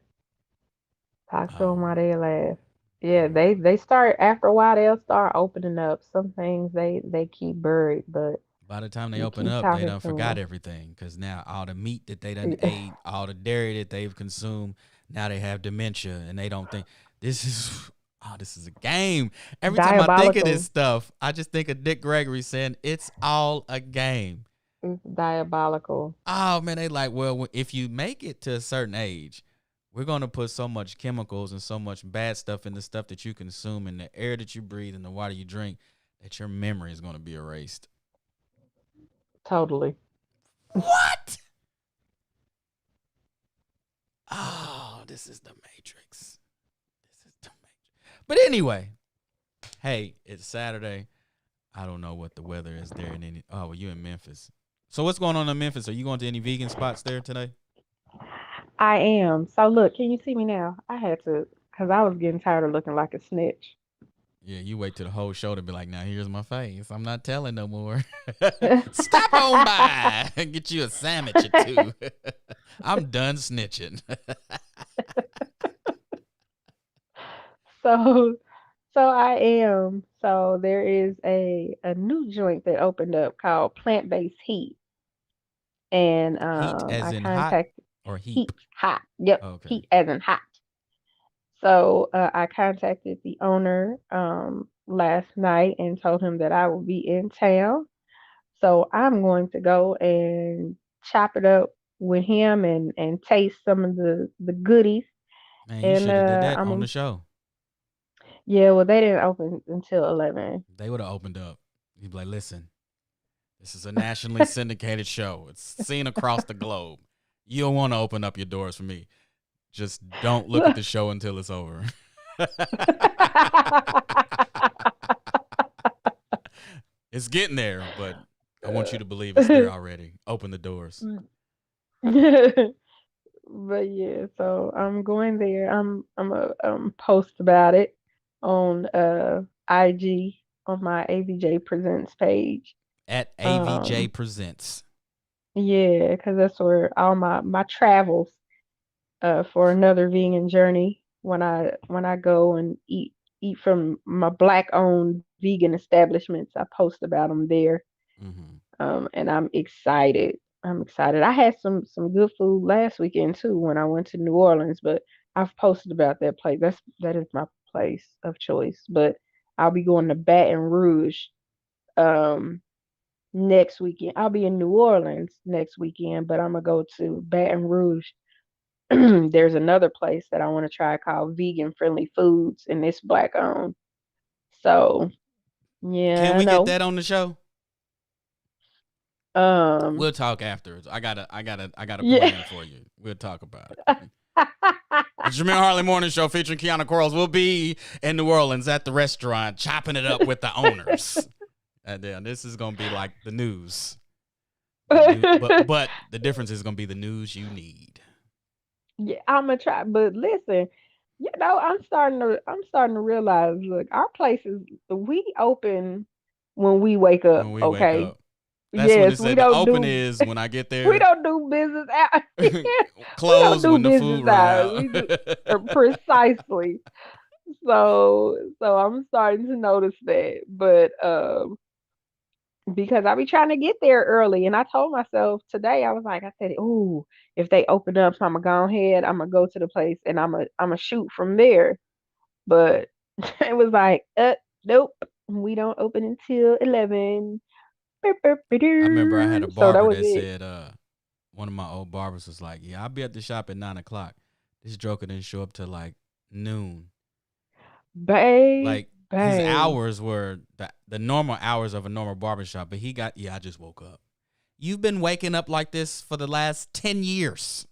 Talk to them while Um, they alive. Yeah, they start after a while. They'll start opening up. Some things they keep buried, but by the time they you open keep up, they talking done forgot to everything because now all the meat that they done them. ate, all the dairy that they've consumed, now they have dementia and they don't think this is. Oh, this is a game. Every time I think of this Diabolical. stuff, I just think of Dick Gregory saying it's all a game. It's diabolical. Oh man, they like, well, if you make it to a certain age, we're gonna put so much chemicals and so much bad stuff in the stuff that you consume, in the air that you breathe, and the water you drink, that your memory is gonna be erased. Totally. What? Oh, this is the Matrix. This is the Matrix. But anyway, hey, it's Saturday. I don't know what the weather is there in any. Oh, well, you in Memphis. So what's going on in Memphis? Are you going to any vegan spots there today? I am. So look, can you see me now? I had to, cause I was getting tired of looking like a snitch. Yeah, you wait till the whole show to be like, now here's my face. I'm not telling no more. Stop on by and get you a sandwich or two. I'm done snitching. So, so I am. So there is a new joint that opened up called Plant Based Heat, and Heat as I in hot contacted or heap? Heat Hot. Yep, Okay. Heat as in hot. So I contacted the owner last night and told him that I will be in town. So I'm going to go and chop it up with him and taste some of the goodies. Man, you And should have did that on I'm the show. yeah, well they didn't open until 11. They would have opened up. You'd be like, listen, this is a nationally syndicated show. It's seen across the globe. You don't want to open up your doors for me. Just don't look at the show until it's over. It's getting there, but I want you to believe it's there already. Open the doors. But yeah, so I'm going there. I'm a post about it on IG on my AVJ Presents page. At AVJ Um Presents. yeah, because that's where all my travels for another vegan journey when I go and eat from my black owned vegan establishments. I post about them there. Mm-hmm. And I'm excited. I'm excited. I had some good food last weekend too when I went to New Orleans, but I've posted about that place. That is my place of choice. But I'll be going to Baton Rouge um next weekend. I'll be in New Orleans next weekend, but I'm gonna go to Baton Rouge. There's another place that I want to try called Vegan Friendly Foods, and it's black owned. So yeah, Can I we get know. that on the show? Um, We'll talk afterwards. I got a yeah. plan for you. We'll talk about it. The Jamil Hartley Morning Show featuring Kiana Quarles will be in New Orleans at the restaurant, chopping it up with the owners. And then this is gonna be like the news. But the difference is gonna be the news you need. Yeah, I'm gonna try. But listen, I'm starting to realize. Look, our places we open when we wake up. When we wake Okay. up, that's when they Yes, say the open is when I get we there. don't do business out. We don't Close do when the business food run hours. out. We do precisely. So I'm starting to notice that. But because I be trying to get there early. And I told myself today, I said, "Ooh, if they open up, I'm gonna go ahead. I'm gonna go to the place and I'm gonna shoot from there." But it was like, nope, we don't open until 11. I remember I had a So that barber was that it. said, one of my old barbers was like, "Yeah, I'll be at the shop at 9 o'clock." This joker didn't show up till like noon. babe, Like his hours were the normal hours of a normal barbershop, but he got, I just woke up. You've been waking up like this for the last 10 years.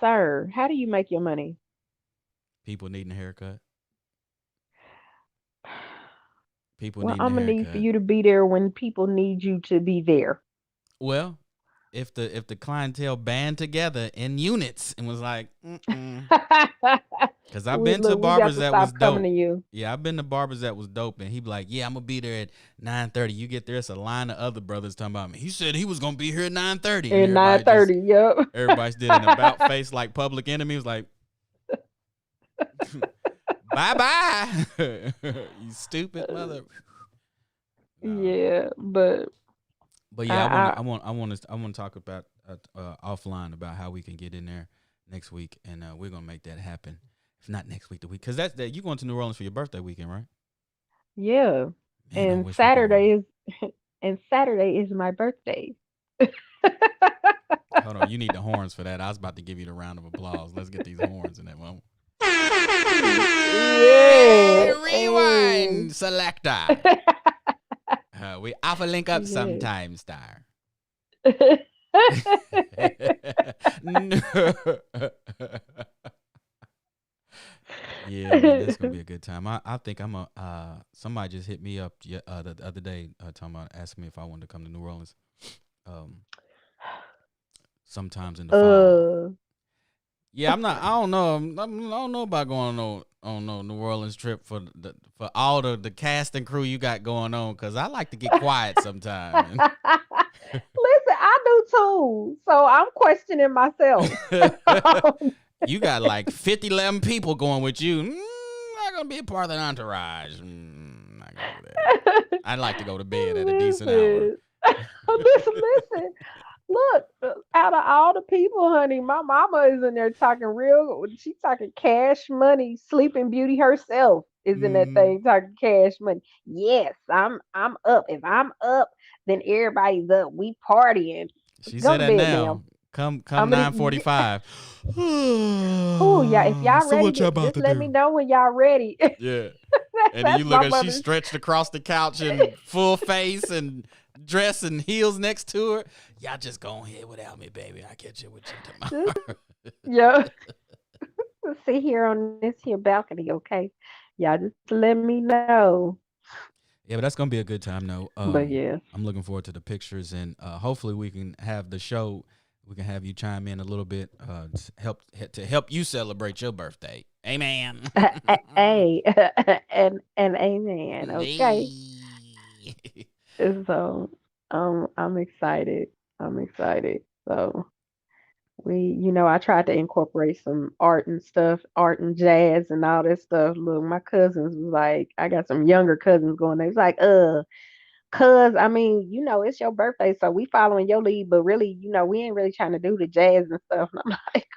Sir, how do you make your money? People needing a haircut. People Well, needing a I'm gonna need for haircut. you to be there when people need you to be there. Well, if the clientele band together in units and was like, because I've been to We got barbers to that stop was coming dope. to you. Yeah, I've been to barbers that was dope, and he be like, "Yeah, I'm gonna be there at 9:30." You get there, it's a line of other brothers talking about me. He said he was gonna be here at 9:30, and At 9:30, yep. everybody's did an about face like Public Enemy was like, "Bye bye, you stupid mother." Yeah, but yeah, I I want to talk about offline about how we can get in there next week, and we're gonna make that happen. If not next week, the week, because that you going to New Orleans for your birthday weekend, right? yeah. Man, And Saturday is my birthday. Hold on, you need the horns for that. I was about to give you the round of applause. Let's get these horns in that moment. Yeah. Rewind, selector. We often link up sometimes, star. Yeah, man, that's gonna be a good time. I think I'm a. Somebody just hit me up the other day, talking about asking me if I wanted to come to New Orleans. Sometimes in the fall. Yeah, I'm not. I don't know. I don't know about going on no New Orleans trip for all the cast and crew you got going on, because I like to get quiet sometimes. Listen, I do too. So I'm questioning myself. You got like 11 people going with you. Not gonna be a part of the entourage. Not gonna do that. I'd like to go to bed at a decent hour. Listen. Look, out of all the people, honey, my mama is in there talking real. She's talking cash money. Sleeping Beauty herself is in that thing talking cash money. Yes, I'm up. If I'm up, then everybody's up. We partying. She Go said to that bed now. Come 9:45. Oh yeah, if y'all So ready, what y'all about just to let do? me know when y'all ready. Yeah. And then you look at she stretched across the couch in full face and dress and heels next to her. Y'all just go ahead without me, baby. I'll catch you with you tomorrow. Yeah. Sit here on this here balcony, okay? Y'all just let me know. Yeah, but that's gonna be a good time, though. But yeah. I'm looking forward to the pictures, and hopefully we can have the show. We can have you chime in a little bit to help you celebrate your birthday. Amen. Hey, and amen. Okay. So I'm excited. I'm excited. So I tried to incorporate some art and stuff, art and jazz and all that stuff. Look, my cousins was like, I got some younger cousins going there. It's like, cuz I mean, it's your birthday, so we following your lead, but really, we ain't really trying to do the jazz and stuff. And I'm like,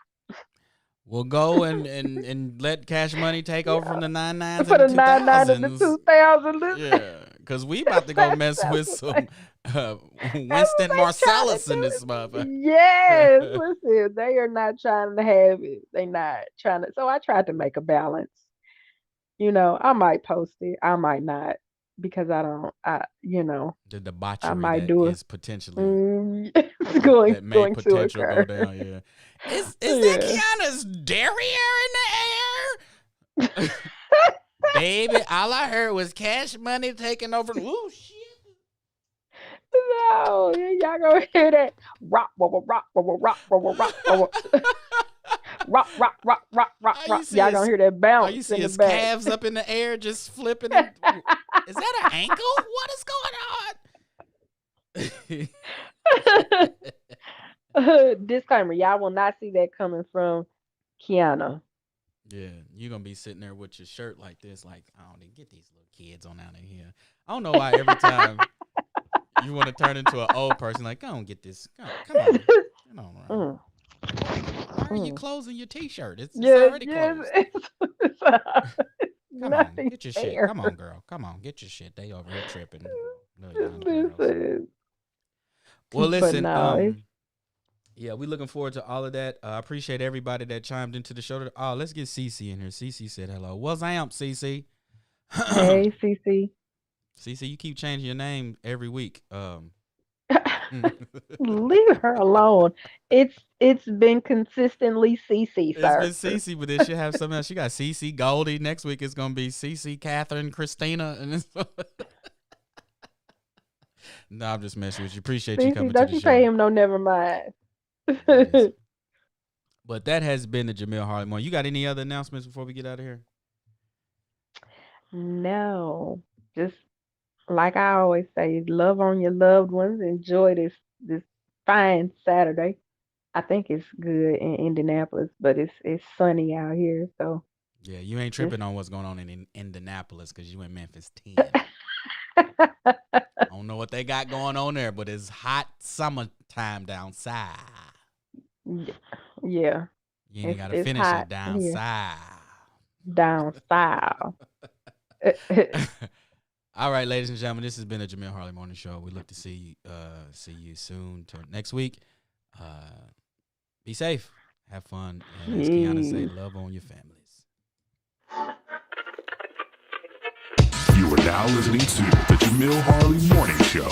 we'll go and let Cash Money take over from the 99s for and the the 99 and the 2000s. 2000. Yeah, because we about to go mess with some Winston Marsalis in this motherfucker. Yes, listen, they are not trying to have it. They not trying to. So I tried to make a balance. I might post it. I might not, because I don't. The I debauchery might that do it. is potentially Going that may going to potential occur. go down. Yeah, is that Yeah. Kiana's derriere in the air? Baby, all I heard was Cash Money taking over. Ooh, shit. No, y'all gonna hear that rock, rock, rock, rock, rock, rock, rock, rock, rock, rock, rock, rock, rock, rock. Y'all gonna hear that All bounce you see in the his back. calves up in the air, just flipping. Is that an ankle? What is going on? Disclaimer: y'all will not see that coming from Kiana. Yeah, you're gonna be sitting there with your shirt like this, like, I don't need get these little kids on out of here. I don't know why every time you want to turn into an old person, like, I don't get this. Come on. Come on, right? Why are you closing your t-shirt? It's already closed. It's Come on, get your shit. Come on, girl. Come on, get your shit. They over here tripping. Little young girls. Listen. Well, listen, But no, Yeah, we looking forward to all of that. I appreciate everybody that chimed into the show. Oh, let's get Cece in here. Cece said hello. What's amp, Cece? Hey, Cece. Cece, you keep changing your name every week. Leave her alone. It's been consistently Cece, It's been sir. Cece, but then she'll have something else. She got Cece Goldie. Next week it's gonna be Cece, Catherine, Christina, and it's no, I'm just messing with you. Appreciate you Cece, coming to don't the you show. pay him no never mind. Yes. But that has been the Jamil Harley Morning. You got any other announcements before we get out of here? No, just like I always say, love on your loved ones. Enjoy this fine Saturday. I think it's good in Indianapolis, but it's sunny out here, so Yeah, you ain't just tripping on what's going on in Indianapolis because you in Memphis 10. I don't know what they got going on there, but it's hot summertime down south. yeah, You ain't got to it's finish hot it down here south. down south. All right, ladies and gentlemen, this has been the Jamil Harley Morning Show. We look to see you soon to next week. Be safe, have fun, and as Kiana say, love on your families. You are now listening to the Jamil Harley Morning Show.